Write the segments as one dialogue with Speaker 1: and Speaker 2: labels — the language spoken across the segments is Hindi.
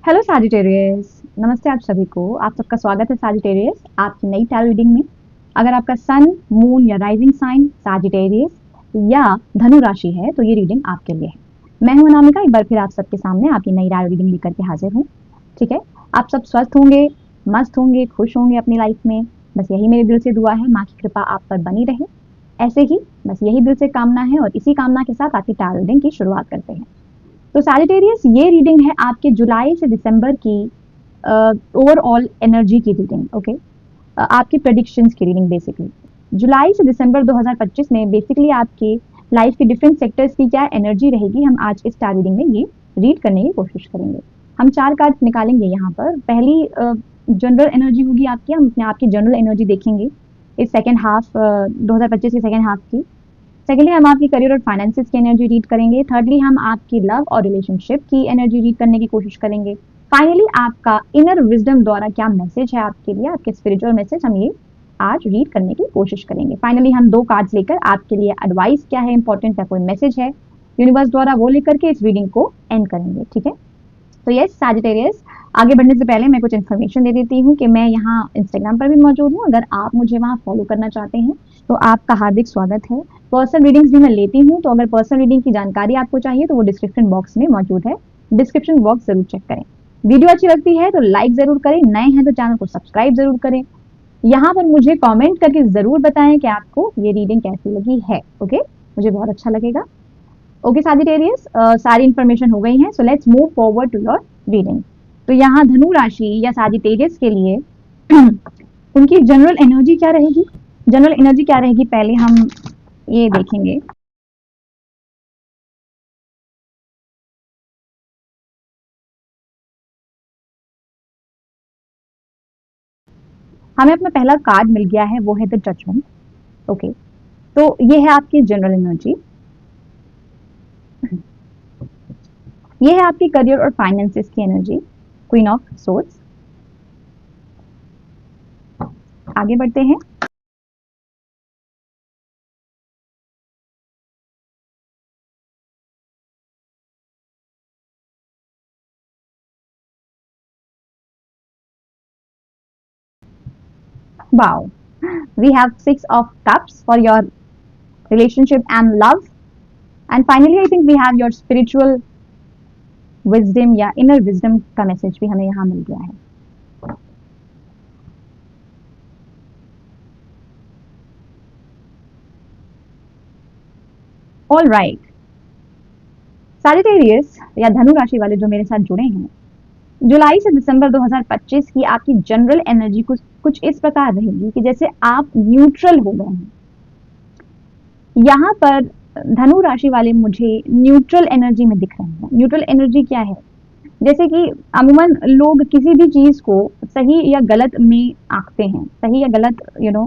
Speaker 1: Hello Sagittarius. नमस्ते आप सभी को। आप सबका स्वागत है सैजिटेरियस आपकी नई टैरो रीडिंग में। अगर आपका सन, मून या राइजिंग साइन सैजिटेरियस या धनु राशि है तो ये रीडिंग आपके लिए है। मैं हूं अनामिका, एक बार फिर आप सबके सामने आपकी नई टैरो रीडिंग लेकर के हाजिर हूँ। ठीक है, आप सब स्वस्थ होंगे, मस्त होंगे, खुश होंगे अपनी लाइफ में। बस यही मेरे दिल से दुआ है, माँ की कृपा आप पर बनी रहे। ऐसे ही बस यही दिल से कामना है और इसी कामना के साथ आपकी टैरो रीडिंग की शुरुआत करते हैं। तो सैजिटेरियस, ये रीडिंग है आपके जुलाई से दिसंबर की ओवरऑल एनर्जी की रीडिंग। ओके, आपकी प्रेडिक्शंस की रीडिंग बेसिकली जुलाई से दिसंबर 2025 में बेसिकली आपके लाइफ के डिफरेंट सेक्टर्स की क्या एनर्जी रहेगी, हम आज इस टैरो रीडिंग में ये रीड करने की कोशिश करेंगे। हम 4 कार्ड निकालेंगे यहाँ पर। पहली जनरल एनर्जी होगी आपकी, हम अपने आपकी जनरल एनर्जी देखेंगे इस सेकेंड हाफ 2025 की सेकेंड हाफ की। सेकेंडली हम आपकी करियर और फाइनेंसेस की एनर्जी रीड करेंगे। थर्डली हम आपकी लव और रिलेशनशिप की एनर्जी रीड करने की कोशिश करेंगे। फाइनली आपका इनर विजडम द्वारा क्या मैसेज है आपके लिए, आपके स्पिरिचुअल मैसेज, हम ये आज रीड करने की कोशिश करेंगे। फाइनली हम 2 कार्ड्स लेकर आपके लिए एडवाइस क्या है, इंपॉर्टेंट या कोई मैसेज है यूनिवर्स द्वारा, वो लेकर के इस रीडिंग को एंड करेंगे। ठीक है, तो यस सैजिटेरियस, आगे बढ़ने से पहले मैं कुछ इन्फॉर्मेशन दे देती हूँ कि मैं यहाँ इंस्टाग्राम पर भी मौजूद हूँ। अगर आप मुझे वहाँ फॉलो करना चाहते हैं तो आपका हार्दिक स्वागत है। पर्सनल रीडिंग्स भी मैं लेती हूँ, तो अगर पर्सनल रीडिंग की जानकारी आपको चाहिए तो वो डिस्क्रिप्शन बॉक्स में मौजूद है। डिस्क्रिप्शन बॉक्स जरूर चेक करें। वीडियो अच्छी लगती है तो लाइक जरूर करें, नए हैं तो चैनल को सब्सक्राइब जरूर करें। यहाँ पर मुझे कमेंट करके जरूर बताएं कि आपको ये रीडिंग कैसी लगी है। ओके, मुझे बहुत अच्छा लगेगा। ओके सैजिटेरियस, सारी इन्फॉर्मेशन हो गई है, so let's move forward to your reading. तो यहाँ धनु राशि या सैजिटेरियस के लिए उनकी जनरल एनर्जी क्या रहेगी, जनरल एनर्जी क्या रहेगी, पहले हम ये देखेंगे। हमें अपना पहला कार्ड मिल गया है, वो है द जजमेंट। ओके, तो ये है आपकी जनरल एनर्जी। ये है आपकी करियर और फाइनेंसेस की एनर्जी, क्वीन ऑफ सोर्ड्स। आगे बढ़ते हैं। Wow, we have 6 of cups for your relationship and love, and finally I think we have your spiritual wisdom या inner wisdom का मैसेज भी हमें यहाँ मिल गया है। ऑल राइट सैजिटेरियस या धनु राशि वाले जो मेरे साथ जुड़े हैं, जुलाई से दिसंबर 2025 की आपकी जनरल एनर्जी कुछ इस प्रकार रहेगी कि जैसे आप न्यूट्रल हो गए हैं। यहाँ पर धनु राशि वाले मुझे न्यूट्रल एनर्जी में दिख रहे हैं। न्यूट्रल एनर्जी क्या है, जैसे कि अमूमन लोग किसी भी चीज को सही या गलत में आंकते हैं। सही या गलत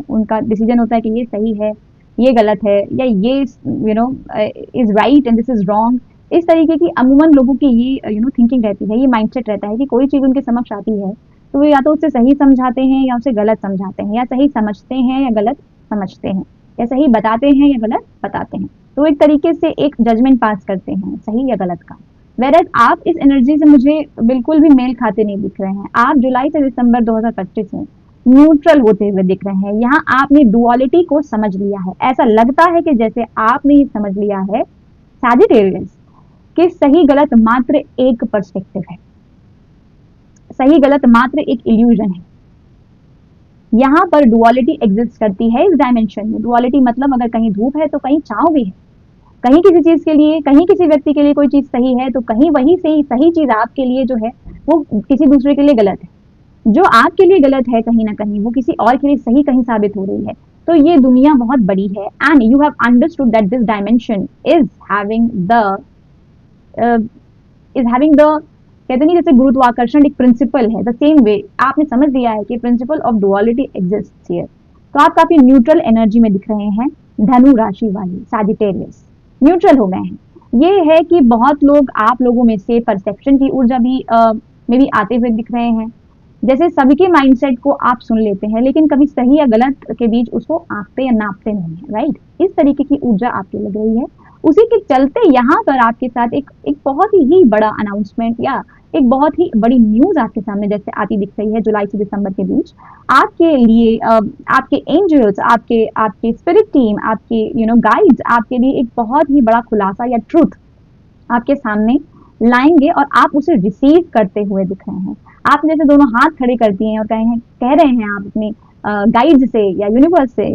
Speaker 1: उनका डिसीजन होता है कि ये सही है, ये गलत है, या ये is right and this is wrong. इस तरीके की अमूमन लोगों की ये थिंकिंग रहती है, ये माइंडसेट रहता है कि कोई चीज उनके समक्ष आती है तो वो या तो उसे सही समझाते हैं या उसे गलत समझाते हैं, या सही समझते हैं या गलत समझते हैं, या सही बताते हैं या गलत बताते हैं। तो एक तरीके से एक जजमेंट पास करते हैं सही या गलत का। वेरएज आप इस एनर्जी से मुझे बिल्कुल भी मेल खाते नहीं दिख रहे हैं। आप जुलाई से दिसंबर 2025 में न्यूट्रल होते हुए दिख रहे हैं। यहाँ आपने डुअलिटी को समझ लिया है। ऐसा लगता है कि जैसे आपने ही समझ लिया है सैजिटेरियस कि सही गलत मात्र एक पर्सपेक्टिव है, सही गलत मात्र एक इल्यूजन है। यहाँ पर डुअलिटी एग्जिस्ट करती है इस डायमेंशन में। डुअलिटी मतलब अगर कहीं धूप है तो कहीं छांव भी है। कहीं किसी चीज के लिए, कहीं किसी व्यक्ति के लिए कोई चीज सही है तो कहीं वही से सही चीज आपके लिए जो है वो किसी दूसरे के लिए गलत है। जो आपके लिए गलत है कहीं ना कहीं वो किसी और के लिए सही कहीं साबित हो रही है। तो ये दुनिया बहुत बड़ी है and you have understood that this dimension is having the कहते नहीं, जैसे गुरुत्वाकर्षण एक प्रिंसिपल है, द सेम वे आपने समझ लिया है कि principle of duality exists here. तो आप काफी न्यूट्रल एनर्जी में दिख रहे हैं धनु राशि वाली सैजिटेरियस, न्यूट्रल हो गए हैं। ये है कि बहुत लोग, आप लोगों में से परसेप्शन की ऊर्जा भी में भी आते हुए दिख रहे हैं। जैसे सभी के माइंडसेट को आप सुन लेते हैं लेकिन कभी सही या गलत के बीच उसको आंकते या नापते नहीं है, राइट। इस तरीके की ऊर्जा आपकी लग रही है। उसी के चलते यहाँ पर आपके साथ एक बहुत ही बड़ा अनाउंसमेंट या एक बहुत ही बड़ी न्यूज आपके सामने जैसे आती दिख रही है जुलाई से दिसंबर के बीच। आपके लिए आपके एंजल्स, आपके आपके स्पिरिट टीम, आपके गाइड्स आपके लिए एक बहुत ही बड़ा खुलासा या ट्रुथ आपके सामने लाएंगे और आप उसे रिसीव करते हुए दिख रहे हैं। आप जैसे दोनों हाथ खड़े कर दिए हैं और कह रहे हैं आप अपने गाइड से या यूनिवर्स से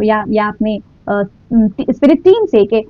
Speaker 1: या अपने स्पिरिट टीम से कि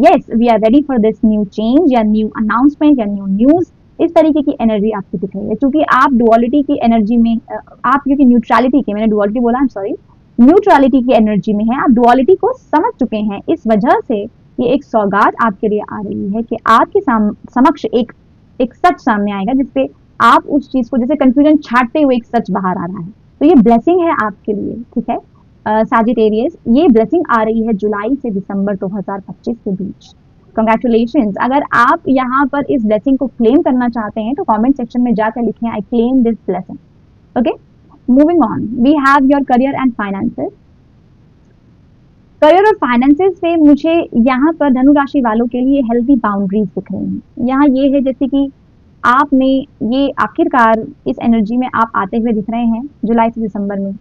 Speaker 1: yes we are ready for this new change या न्यू अनाउंसमेंट या न्यू न्यूज। इस तरीके की एनर्जी आपकी दिख रही है क्योंकि आप डुअलिटी की एनर्जी में आप क्योंकि न्यूट्रलिटी की, मैंने डुअलिटी बोला, आई एम सॉरी, न्यूट्रलिटी की एनर्जी में है। आप डुअलिटी को समझ चुके हैं। इस वजह से ये एक सौगात आपके लिए आ रही है कि आपके समक्ष एक सच सामने आएगा जिससे आप उस चीज को जैसे कंफ्यूजन छाटते हुए एक सच बाहर आ रहा है। तो ये ब्लेसिंग है आपके लिए, ठीक है सैजिटेरियस। ये ब्लेसिंग आ रही है जुलाई से दिसंबर 2025 के बीच। कंग्रेचुलेशंस। अगर आप यहाँ पर इस ब्लेसिंग को क्लेम करना चाहते हैं तो कमेंट सेक्शन में जाकर लिखें I claim this blessing. Okay, moving on, we have your career and finances. Career और फाइनेंसेस में मुझे यहाँ पर धनु राशि वालों के लिए हेल्दी बाउंड्रीज दिख रही हैं। यहाँ ये है जैसे कि आप में ये आखिरकार इस एनर्जी में आप आते हुए दिख रहे हैं जुलाई से दिसंबर में,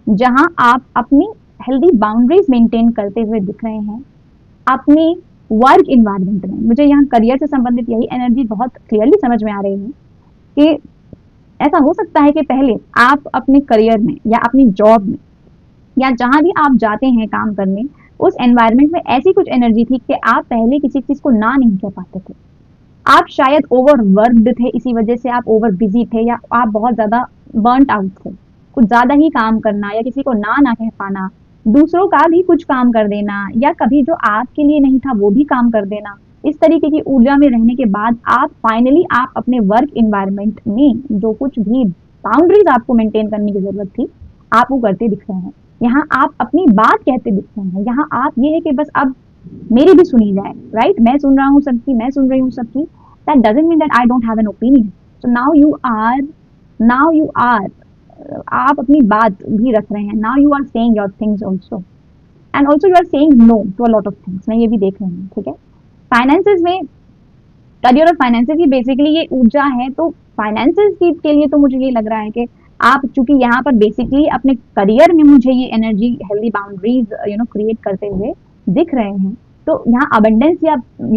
Speaker 1: जहां आप अपनी हेल्दी बाउंड्रीज मेंटेन करते हुए दिख रहे हैं अपने वर्क इन्वायरमेंट में। मुझे यहाँ करियर से संबंधित यही एनर्जी बहुत क्लियरली समझ में आ रही है कि ऐसा हो सकता है कि पहले आप अपने करियर में या अपनी जॉब में या जहां भी आप जाते हैं काम करने, उस एनवायरमेंट में ऐसी कुछ एनर्जी थी कि आप पहले किसी चीज को ना नहीं कह पाते थे। आप शायद ओवरवर्क्ड थे, इसी वजह से आप ओवर बिजी थे या आप बहुत ज्यादा बर्नट आउट थे। कुछ ज्यादा ही काम करना या किसी को ना कह पाना, दूसरों का भी कुछ काम कर देना या कभी जो आपके लिए नहीं था वो भी काम कर देना, इस तरीके की ऊर्जा में रहने के बाद आप फाइनली आप अपने वर्क इन्वायरमेंट में जो कुछ भी बाउंड्रीज आपको मेंटेन करने की जरूरत थी आप वो करते दिख रहे हैं। यहाँ आप अपनी बात कहते दिख रहे हैं। यहाँ आप ये है कि बस अब मेरी भी सुनी जाए, राइट? मैं सुन रहा हूँ सबकी, मैं सुन रही हूँ सबकी। That doesn't mean that I don't have an opinion. So now you are आप अपनी बात भी रख रहे हैं। Now you are saying your things also and also you are saying no to a lot of things. मैं ये भी देख रही हूँ, ठीक है। फाइनेंसेस में करियर और फाइनेंसेस की बेसिकली ये ऊर्जा है। तो फाइनेंसेस के लिए तो मुझे ये लग रहा है कि आप चूंकि यहाँ पर बेसिकली अपने करियर में मुझे ये एनर्जी हेल्दी बाउंड्रीज क्रिएट करते हुए दिख रहे हैं, तो यहाँ अबंडेंस या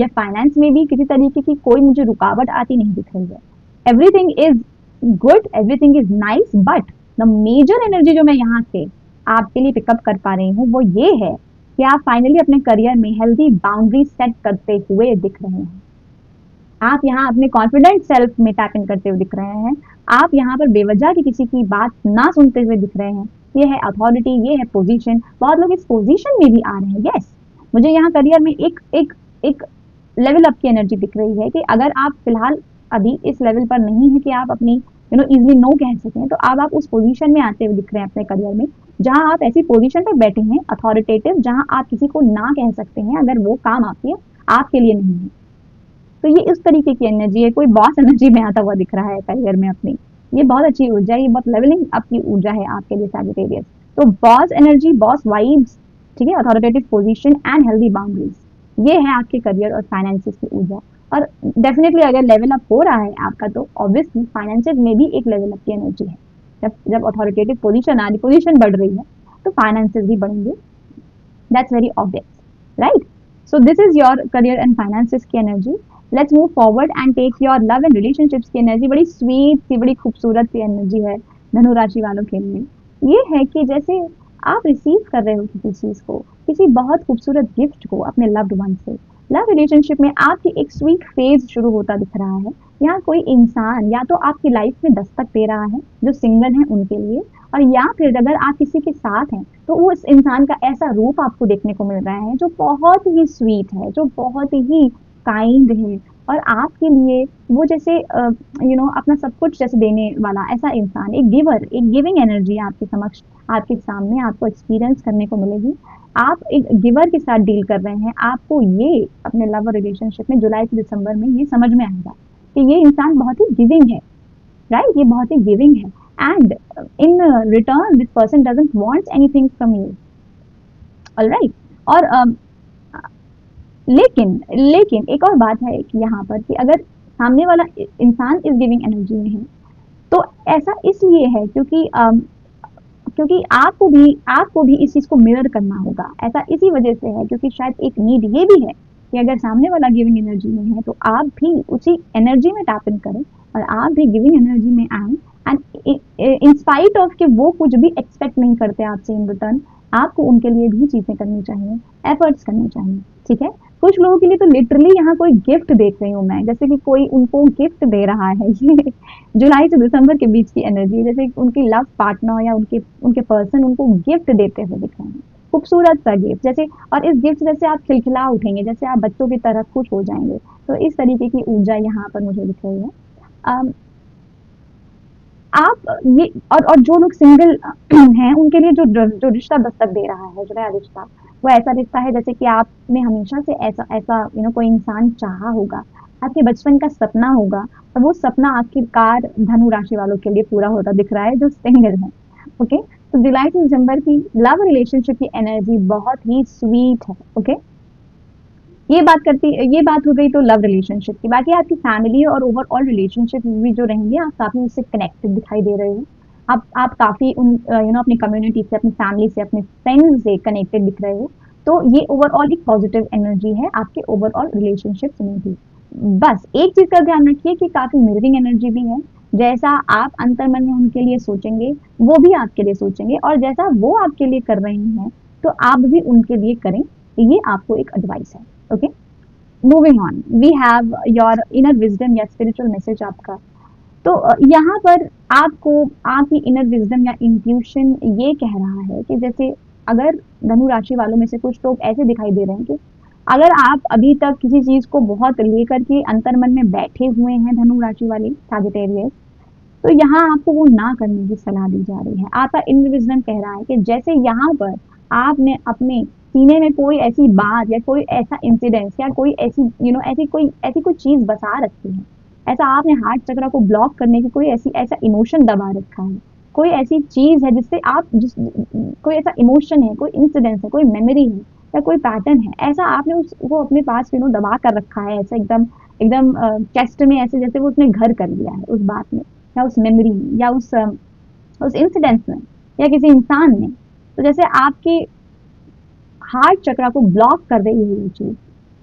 Speaker 1: फाइनेंस में भी किसी तरीके की कोई मुझे रुकावट आती नहीं दिख रही है। Everything is good, everything is nice, but the major energy जो मैं यहाँ से आपके लिए पिकअप कर पा रही हूँ वो ये है कि आप फाइनली अपने करियर में हेल्दी बाउंड्री सेट करते हुए दिख रहे हैं। आप यहाँ अपने कॉन्फिडेंट सेल्फ में टैप इन करते हुए दिख रहे हैं। आप यहाँ पर बेवजह की किसी की बात ना सुनते हुए दिख रहे हैं। ये है अथॉरिटी, ये है पोजीशन। बहुत लोग इस पोजीशन में भी आ रहे हैं। यस, मुझे यहाँ करियर में एक लेवल अप की एनर्जी दिख रही है कि अगर आप फिलहाल अभी इस लेवल पर नहीं है कि आप अपनी इजिली नो कह सकें, तो अब आप उस पोजीशन में आते हुए दिख रहे हैं अपने करियर में, जहां आप ऐसी पोजीशन पर बैठे हैं अथॉरिटेटिव, जहां आप किसी को ना कह सकते हैं अगर वो काम आपके लिए नहीं है। तो ये इस तरीके की एनर्जी है। कोई बॉस एनर्जी में आता हुआ दिख रहा है करियर में अपनी। ये बहुत अच्छी ऊर्जा है, ये बहुत लेवलिंग अप की ऊर्जा है आपके लिए सैजिटेरियस। तो बॉस एनर्जी, बॉस वाइब्स, ठीक है, authoritative position and healthy boundaries, ये है आपके करियर और फाइनेंसेस की ऊर्जा। और डेफिनेटली अगर लेवल अप हो रहा है आपका, तो ऑब्वियसली फाइनेंसेस में भी एक लेवल अप की एनर्जी है। जब अथॉरिटेटिव पोजीशन आ रही, पोजीशन बढ़ रही है, तो फाइनेंसेस भी बढ़ेंगे। That's very obvious, right? So this is your career and finances की energy. Let's move forward and take your love and relationships की एनर्जी। बड़ी स्वीट सी, बड़ी खूबसूरत सी एनर्जी है धनु राशि वालों के लिए। ये है कि जैसे आप रिसीव कर रहे हो किसी चीज को, किसी बहुत खूबसूरत गिफ्ट को अपने लव्ड वन से। लव रिलेशनशिप में आपकी एक स्वीट फेज शुरू होता दिख रहा है। यहाँ कोई इंसान या तो आपकी लाइफ में दस्तक दे रहा है जो सिंगल है उनके लिए, और या फिर अगर आप किसी के साथ हैं तो उस इंसान का ऐसा रूप आपको देखने को मिल रहा है जो बहुत ही स्वीट है, जो बहुत ही काइंड है, और आपके लिए वो जैसे अपना सब कुछ जैसे देने वाला ऐसा इंसान, एक गिवर, एक गिविंग एनर्जी आपके समक्ष, आपके सामने आपको एक्सपीरियंस करने को मिलेगी। आप एक गिवर के साथ डील कर रहे हैं। आपको ये अपने लव रिलेशनशिप में जुलाई से दिसंबर में ये समझ में आएगा कि ये इंसान बहुत ही गिविंग है, राइट? ये बहुत ही गिविंग है, and in return this person doesn't wants anything from you, alright? और लेकिन एक और बात है कि यहाँ पर कि अगर सामने वाला इंसान इस गिविंग एनर्जी में है। तो ऐसा इसलिए है क्योंकि आपको भी इस चीज़ को मिरर करना होगा। ऐसा इसी वजह से है क्योंकि शायद एक नीड ये भी है कि अगर सामने वाला गिविंग एनर्जी में है तो आप भी उसी एनर्जी में टैप इन करें और आप भी गिविंग एनर्जी में आएँ। एंड इन स्पाइट ऑफ कि वो कुछ भी एक्सपेक्ट नहीं करते आपसे इन रिटर्न, आपको उनके लिए भी चीज़ें करनी चाहिए, एफर्ट्स करने चाहिए, ठीक है? कुछ लोगों के लिए तो लिटरली यहाँ कोई गिफ्ट देख रही हूँ मैं, जैसे कि कोई उनको गिफ्ट दे रहा है। ये जुलाई से दिसंबर के बीच की एनर्जी है, जैसे उनकी लव पार्टनर या उनके उनके पर्सन उनको गिफ्ट देते हुए दिख रहे हैं, खूबसूरत सा गिफ्ट जैसे। और इस गिफ्ट जैसे आप खिलखिला उठेंगे, जैसे आप बच्चों की तरह खुश हो जाएंगे। तो इस तरीके की ऊर्जा यहाँ पर मुझे दिख रही है। अम, आप ये और जो लोग सिंगल हैं उनके लिए जो रिश्ता दस्तक दे रहा है, जो नया रिश्ता, वो ऐसा रिश्ता है जैसे कि आपने हमेशा से ऐसा ऐसा कोई इंसान चाहा होगा, आपके बचपन का सपना होगा, और वो सपना आखिरकार धनु राशि वालों के लिए पूरा होता दिख रहा है जो सिंगल है। ओके, तो जुलाई से दिसंबर की लव रिलेशनशिप की एनर्जी बहुत ही स्वीट है। ओके, ये बात हो गई तो लव रिलेशनशिप की। बाकी आपकी फैमिली और ओवरऑल रिलेशनशिप भी जो रहेंगे, आप काफ़ी उससे कनेक्टेड दिखाई दे रहे हो। आप काफ़ी अपनी कम्युनिटी से, अपनी फैमिली से, अपने फ्रेंड्स से कनेक्टेड दिख रहे हो। तो ये ओवरऑल एक पॉजिटिव एनर्जी है आपके ओवरऑल रिलेशनशिप्स में भी। बस एक चीज़ का ध्यान रखिए कि काफ़ी मिररिंग एनर्जी भी है। जैसा आप अंतर्मन में उनके लिए सोचेंगे, वो भी आपके लिए सोचेंगे, और जैसा वो आपके लिए कर रहे हैं, तो आप भी उनके लिए करें। ये आपको एक एडवाइस है। Okay, moving on, we have your inner wisdom या स्पिरिचुअल मैसेज आपका। तो यहाँ पर आपको आपकी इनर विजडम या इंट्यूशन ये कह रहा है कि जैसे अगर धनु राशि वालों में से कुछ लोग ऐसे दिखाई दे रहे हैं कि अगर आप अभी तक किसी चीज़ को बहुत लेकर के अंतर्मन में बैठे हुए हैं, धनु राशि वाले सैजिटेरियस, तो यहाँ आपको वो ना करने की सलाह दी जा रही है। आपका इनर विजडम कह रहा है कि जैसे यहाँ पर आपने अपने सीने में कोई ऐसी बात या कोई ऐसा इंसिडेंस या कोई ऐसी ऐसी कोई चीज़ बसा रखी है, ऐसा आपने हार्ट चक्र को ब्लॉक करने की कोई ऐसा इमोशन दबा रखा है, कोई ऐसी चीज़ है जिससे आप जिस कोई ऐसा इमोशन है, कोई इंसिडेंस है, कोई मेमोरी है या कोई पैटर्न है, ऐसा आपने वो अपने पास दबा कर रखा है, ऐसा एकदम एकदम चेस्ट में, ऐसे जैसे वो उसने घर कर लिया है उस बात में या उस मेमोरी में या उस इंसिडेंस में या किसी इंसान ने। तो जैसे आपके हार्ट चक्र को ब्लॉक कर रही है ये चीज़।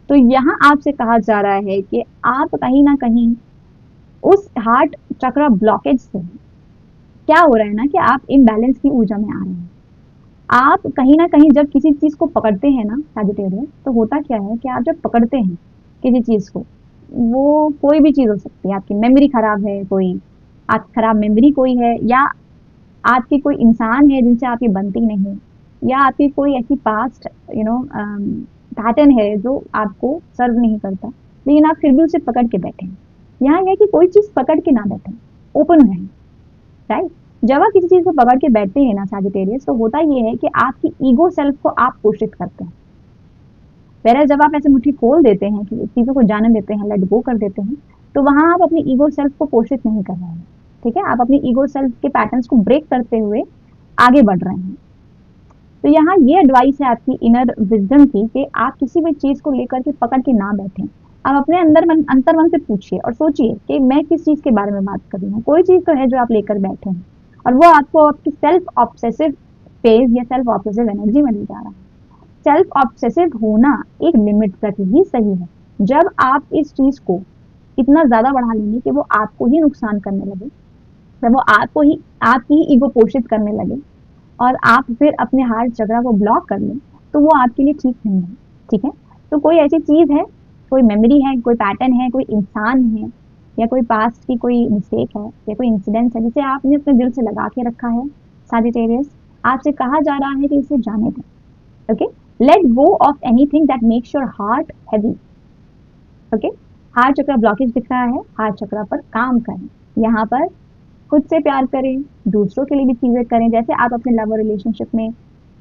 Speaker 1: तो यहाँ आपसे कहा जा रहा है कि आप कहीं न कहीं उस हार्ट चक्र ब्लॉकेज से क्या हो रहा है ना कि आप इम्बैलेंस की ऊर्जा में आ रहे हैं। आप कहीं न कहीं जब किसी चीज़ को पकड़ते हैं ना सैजिटेरियस, तो होता क्या है कि आप जब पकड़ते हैं किसी चीज़ को, वो कोई भी चीज़ हो सकती है, आपकी मेमोरी खराब है कोई, आप खराब मेमोरी कोई है, या आपकी कोई इंसान है जिनसे आपकी बनती नहीं, या आपकी कोई ऐसी पास्ट पैटर्न है जो आपको सर्व नहीं करता, लेकिन आप फिर भी उसे पकड़ के बैठे हैं। यहाँ यह है कि कोई चीज़ पकड़ के ना बैठे, ओपन रहें, राइट? जब आप किसी चीज़ को पकड़ के बैठते हैं ना सैजिटेरियस, तो होता ये है कि आपकी ईगो सेल्फ को आप पोषित करते हैं। वेयर जब आप ऐसे मुट्ठी खोल देते हैं कि चीज़ों को जाने देते हैं, लेट गो कर देते हैं, तो वहाँ आप अपनी ईगो सेल्फ को पोषित नहीं कर रहे हैं, ठीक है? आप अपनी ईगो सेल्फ के पैटर्न्स को ब्रेक करते हुए आगे बढ़ रहे हैं। तो यहाँ ये एडवाइस है आपकी इनर विजडम की कि आप किसी भी चीज़ को लेकर के पकड़ के ना बैठें। आप अपने अंतर्मन से पूछिए और सोचिए कि मैं किस चीज़ के बारे में बात कर रही हूँ। कोई चीज़ तो है जो आप लेकर बैठे हैं और वो आपको आपकी सेल्फ ऑब्सेसिव फेज या सेल्फ ऑब्सेसिव एनर्जी में ले जा रहा है। सेल्फ ऑब्सेसिव होना एक लिमिट तक ही सही है। जब आप इस चीज़ को इतना ज़्यादा बढ़ा लेंगे कि वो आपको ही नुकसान करने लगे, जब वो आपकी ही ईगो पोषित करने लगे और आप फिर अपने हार्ट चक्र को ब्लॉक कर लें, तो वो आपके लिए ठीक नहीं है, ठीक है? तो कोई ऐसी चीज़ है, कोई मेमोरी है, कोई पैटर्न है, कोई इंसान है, या कोई पास्ट की कोई मिस्टेक है या कोई इंसिडेंस है जिसे आपने अपने दिल से लगा के रखा है सैजिटेरियस, आपसे कहा जा रहा है कि इसे जाने दें। Okay, let go of anything that makes your heart heavy. Okay, heart चक्र ब्लॉकेज दिख रहा है, हार्ट चक्र पर काम करें। यहाँ पर खुद से प्यार करें, दूसरों के लिए भी चीज़ें करें। जैसे आप अपने लव रिलेशनशिप में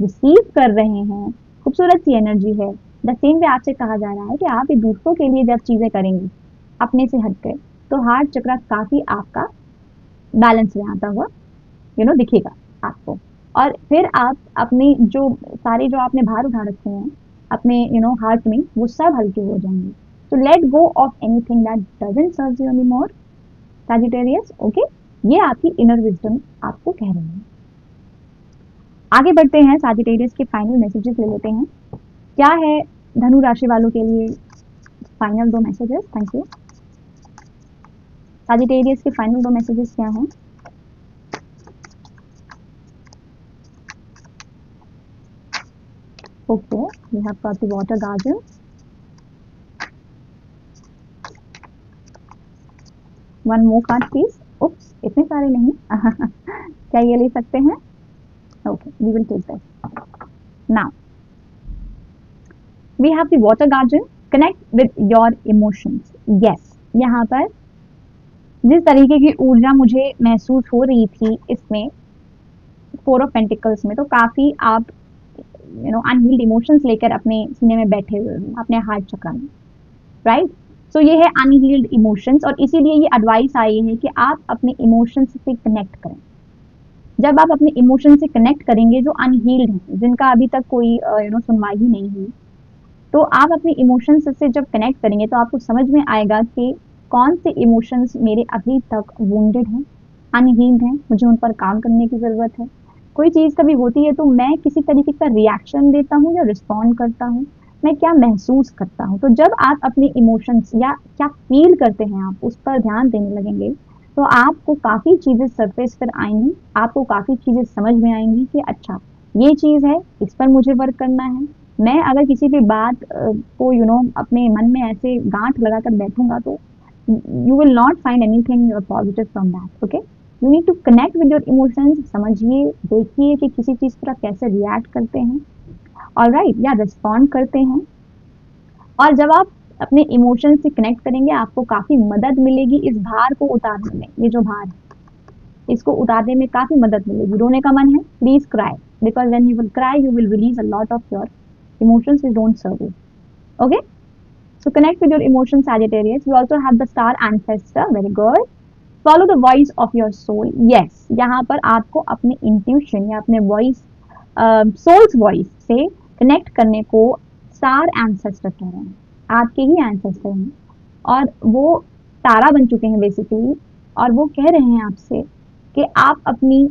Speaker 1: रिसीव कर रहे हैं, खूबसूरत सी एनर्जी है, द सेम वे आपसे कहा जा रहा है कि आप भी दूसरों के लिए जब चीज़ें करेंगे अपने से हट कर, तो हार्ट चक्र काफ़ी आपका बैलेंस में आता हुआ दिखेगा आपको। और फिर आप अपने जो आपने भार उठा रखे हैं अपने हार्ट में, वो सब हल्के हो जाएंगे। So let go of anything that doesn't serve you anymore, Sagittarius. Okay, ये आपकी इनर विजडम आपको कह रही है। आगे बढ़ते हैं, Sagittarius के फाइनल मैसेजेस ले लेते हैं। क्या है धनु राशि वालों के लिए final 2 messages? Thank you. Sagittarius के फाइनल 2 मैसेजेस क्या हैं? Okay, we have got the water guardian. One more card please. Oops, इतने सारे नहीं। क्या ये ले सकते हैं? Okay, we will take this. Now, we have the water guardian. Connect with your emotions. Yes, यहाँ पर जिस तरीके की ऊर्जा मुझे महसूस हो रही थी इसमें 4 ऑफ पेंटिकल्स में, तो काफ़ी आप अनहील्ड इमोशंस लेकर अपने सीने में बैठे हुए हो, अपने हार्ट चक्र में, राइट? सो ये है अनहील्ड इमोशंस, और इसीलिए ये एडवाइस आई है कि आप अपने इमोशंस से कनेक्ट करें। जब आप अपने इमोशन से कनेक्ट करेंगे जो अनहील्ड हैं, जिनका अभी तक कोई सुनवाई ही नहीं हुई, तो आप अपने इमोशंस से जब कनेक्ट करेंगे तो आपको समझ में आएगा कि कौन से इमोशंस मेरे अभी तक वुंडेड हैं, अनहील्ड हैं, मुझे उन पर काम करने की ज़रूरत है। कोई चीज़ कभी होती है तो मैं किसी तरीके का रिएक्शन देता हूँ या रिस्पॉन्ड करता हूँ, मैं क्या महसूस करता हूँ। तो जब आप अपने इमोशंस या क्या फील करते हैं आप उस पर ध्यान देने लगेंगे तो आपको काफ़ी चीज़ें सरफेस पर आएंगी, आपको काफ़ी चीज़ें समझ में आएंगी कि अच्छा ये चीज़ है, इस पर मुझे वर्क करना है। मैं अगर किसी भी बात को अपने मन में ऐसे गांठ लगाकर बैठूंगा तो you will not find anything positive from that. Okay, you need to connect with your emotions. समझिए, देखिए कि किसी चीज़ पर आप कैसे रिएक्ट करते हैं, ऑलराइट, या रिस्पॉन्ड करते हैं। और जब आप अपने इमोशन से कनेक्ट करेंगे आपको काफ़ी मदद मिलेगी इस भार को उतारने में। ये जो भार है इसको उतारने में काफ़ी मदद मिलेगी। रोने का मन है, please cry, because when you will cry you will release a lot of your emotions which don't serve you. Okay, so connect with your emotions, Sagittarius. You also have the star ancestor, very good. Follow the voice of your soul. Yes, यहाँ पर आपको अपने intuition या अपने voice, soul's voice से connect करने को star ancestor कह रहे हैं। आपके ही ancestor हैं और वो तारा बन चुके हैं बेसिकली, और वो कह रहे हैं आपसे कि आप अपनी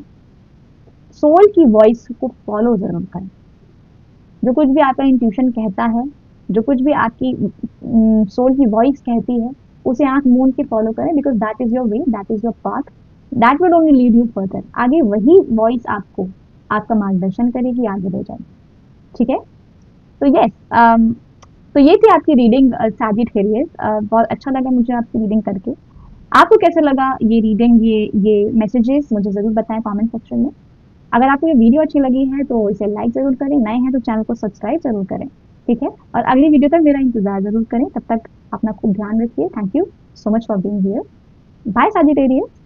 Speaker 1: soul की voice को follow जरूर करें। जो कुछ भी आपका इंट्यूशन कहता है, जो कुछ भी आपकी सोल की वॉइस कहती है, उसे आंख मूंद के फॉलो करें, because that is your way, that is your path, that will only lead you further. आगे वही वॉइस आपको आपका मार्गदर्शन करेगी, आगे ले जाएगी। ठीक है, तो यस, तो ये थी आपकी रीडिंग सैजिटेरियस। बहुत अच्छा लगा मुझे आपकी रीडिंग करके। आपको कैसे लगा ये रीडिंग, ये मैसेजेस मुझे ज़रूर बताएं कमेंट सेक्शन में। अगर आपको ये वीडियो अच्छी लगी है तो इसे लाइक ज़रूर करें, नए हैं तो चैनल को सब्सक्राइब ज़रूर करें, ठीक है? और अगली वीडियो तक मेरा इंतज़ार ज़रूर करें। तब तक अपना खूब ध्यान रखिए। Thank you so much for being here. Bye Sagittarius.